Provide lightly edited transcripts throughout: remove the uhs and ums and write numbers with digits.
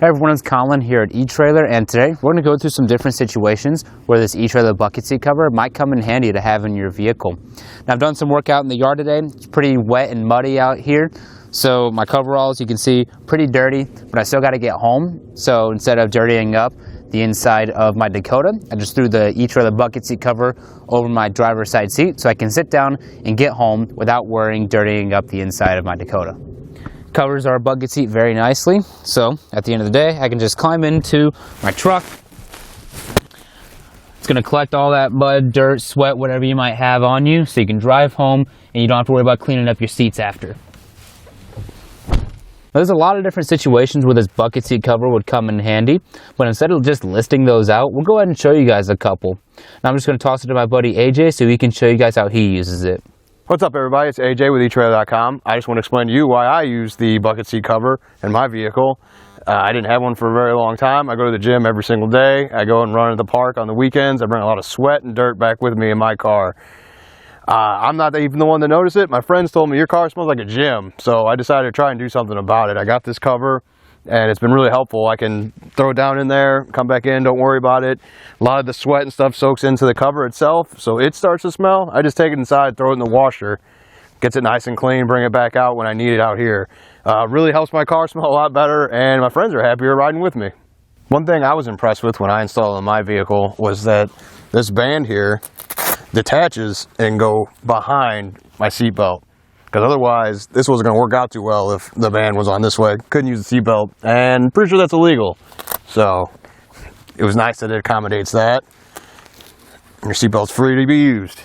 Hey everyone, it's Colin here at eTrailer, and today we're going to go through some different situations where this eTrailer bucket seat cover might come in handy to have in your vehicle. Now I've done some work out in the yard today. It's pretty wet and muddy out here, so my coveralls, you can see, pretty dirty, but I still got to get home. So instead of dirtying up the inside of my Dakota, I just threw the eTrailer bucket seat cover over my driver's side seat so I can sit down and get home without worrying dirtying up the inside of my Dakota. Covers our bucket seat very nicely, so at the end of the day I can just climb into my truck. It's going to collect all that mud, dirt, sweat, whatever you might have on you, so you can drive home and you don't have to worry about cleaning up your seats after. Now, there's a lot of different situations where this bucket seat cover would come in handy, but instead of just listing those out, we'll go ahead and show you guys a couple. Now I'm just going to toss it to my buddy AJ so he can show you guys how he uses it. What's up everybody, it's AJ with etrailer.com. I just want to explain to you why I use the bucket seat cover in my vehicle. I didn't have one for a very long time. I go to the gym every single day. I go and run at the park on the weekends. I bring a lot of sweat and dirt back with me in my car. I'm not even the one to notice it. My friends told me your car smells like a gym, so I decided to try and do something about it. I got this cover and it's been really helpful. I can throw it down in there, come back in, don't worry about it. A lot of the sweat and stuff soaks into the cover itself, so it starts to smell. I just take it inside, throw it in the washer, gets it nice and clean, bring it back out when I need it out here. Really helps my car smell a lot better, and my friends are happier riding with me. One thing I was impressed with when I installed it in my vehicle was that this band here detaches and go behind my seatbelt. Because otherwise, this wasn't going to work out too well if the band was on this way. Couldn't use the seatbelt, and pretty sure that's illegal. So, it was nice that it accommodates that. And your seatbelt's free to be used.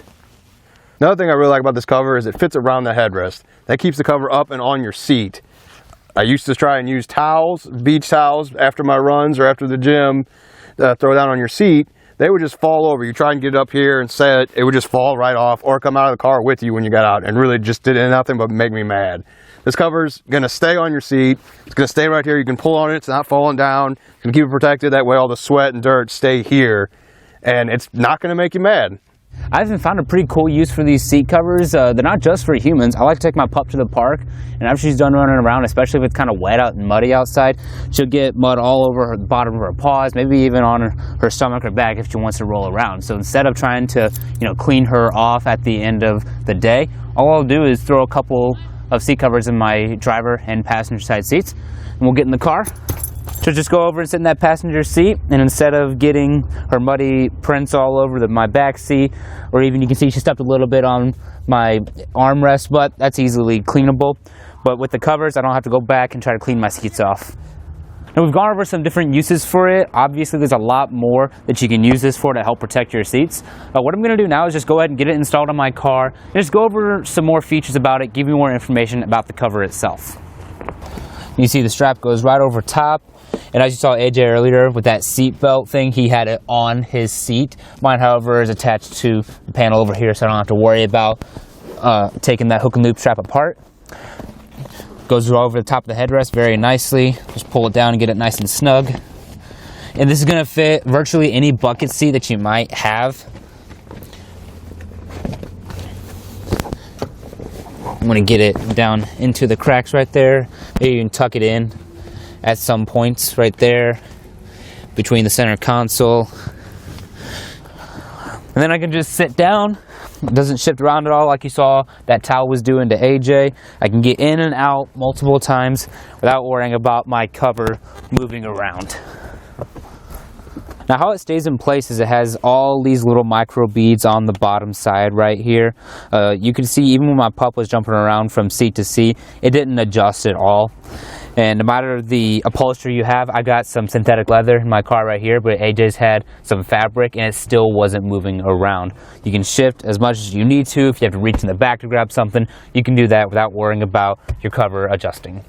Another thing I really like about this cover is it fits around the headrest. That keeps the cover up and on your seat. I used to try and use towels, beach towels, after my runs or after the gym, throw down on your seat. They would just fall over. You try and get it up here and set it, it would just fall right off or come out of the car with you when you got out and really just did nothing but make me mad. This cover's gonna stay on your seat. It's gonna stay right here. You can pull on it, it's not falling down. You can keep it protected. That way all the sweat and dirt stay here and it's not gonna make you mad. I even found a pretty cool use for these seat covers. They're not just for humans. I like to take my pup to the park, and after she's done running around, especially if it's kind of wet out and muddy outside, she'll get mud all over the bottom of her paws, maybe even on her stomach or back if she wants to roll around. So instead of trying to, clean her off at the end of the day, all I'll do is throw a couple of seat covers in my driver and passenger side seats, and we'll get in the car. She'll just go over and sit in that passenger seat, and instead of getting her muddy prints all over my back seat, or even you can see she stepped a little bit on my armrest, but that's easily cleanable. But with the covers, I don't have to go back and try to clean my seats off. Now we've gone over some different uses for it. Obviously there's a lot more that you can use this for to help protect your seats. What I'm going to do now is just go ahead and get it installed on my car, and just go over some more features about it, give you more information about the cover itself. You see the strap goes right over top. And as you saw AJ earlier with that seat belt thing, he had it on his seat. Mine, however, is attached to the panel over here, so I don't have to worry about taking that hook and loop strap apart. Goes right over the top of the headrest very nicely. Just pull it down and get it nice and snug. And this is going to fit virtually any bucket seat that you might have. I'm going to get it down into the cracks right there. Maybe you can tuck it in at some points right there between the center console, and then I can just sit down. It doesn't shift around at all like you saw that towel was doing to AJ. I can get in and out multiple times without worrying about my cover moving around. Now how it stays in place is it has all these little micro beads on the bottom side right here. You can see even when my pup was jumping around from seat to seat, it didn't adjust at all. And no matter the upholstery you have, I got some synthetic leather in my car right here, but AJ's had some fabric and it still wasn't moving around. You can shift as much as you need to. If you have to reach in the back to grab something, you can do that without worrying about your cover adjusting.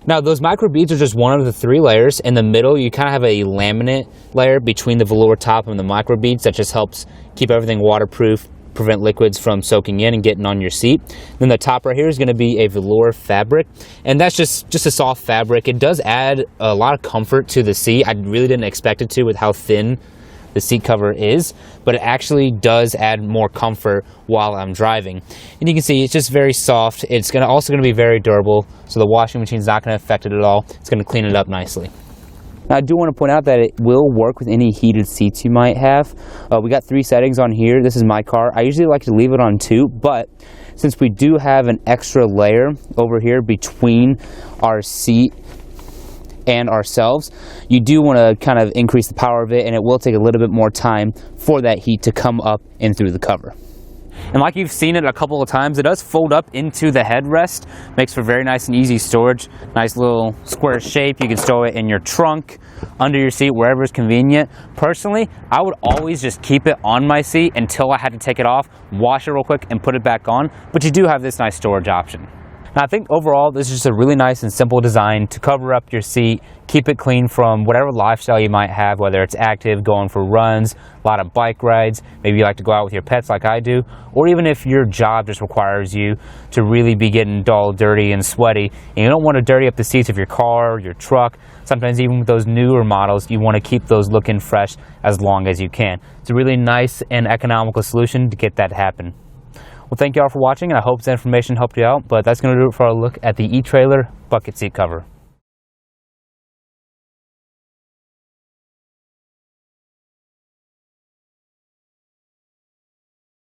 Now those micro beads are just one of the 3 layers. In the middle you kind of have a laminate layer between the velour top and the micro beads that just helps keep everything waterproof, prevent liquids from soaking in and getting on your seat. Then the top right here is going to be a velour fabric, and that's just a soft fabric. It does add a lot of comfort to the seat. I really didn't expect it to with how thin the seat cover is, but it actually does add more comfort while I'm driving. And you can see it's just very soft. It's also going to be very durable, so the washing machine's not going to affect it at all. It's going to clean it up nicely. Now, I do want to point out that it will work with any heated seats you might have. We got 3 settings on here. This is my car. I usually like to leave it on 2, but since we do have an extra layer over here between our seat and ourselves, you do want to kind of increase the power of it, and it will take a little bit more time for that heat to come up and through the cover. And like you've seen it a couple of times, it does fold up into the headrest. Makes for very nice and easy storage. Nice little square shape. You can store it in your trunk, under your seat, wherever is convenient. Personally, I would always just keep it on my seat until I had to take it off, wash it real quick, and put it back on. But you do have this nice storage option. Now, I think overall this is just a really nice and simple design to cover up your seat, keep it clean from whatever lifestyle you might have, whether it's active, going for runs, a lot of bike rides, maybe you like to go out with your pets like I do, or even if your job just requires you to really be getting dull, dirty, and sweaty, and you don't want to dirty up the seats of your car, your truck. Sometimes even with those newer models, you want to keep those looking fresh as long as you can. It's a really nice and economical solution to get that to happen. Well, thank you all for watching, and I hope this information helped you out, but that's going to do it for our look at the eTrailer bucket seat cover.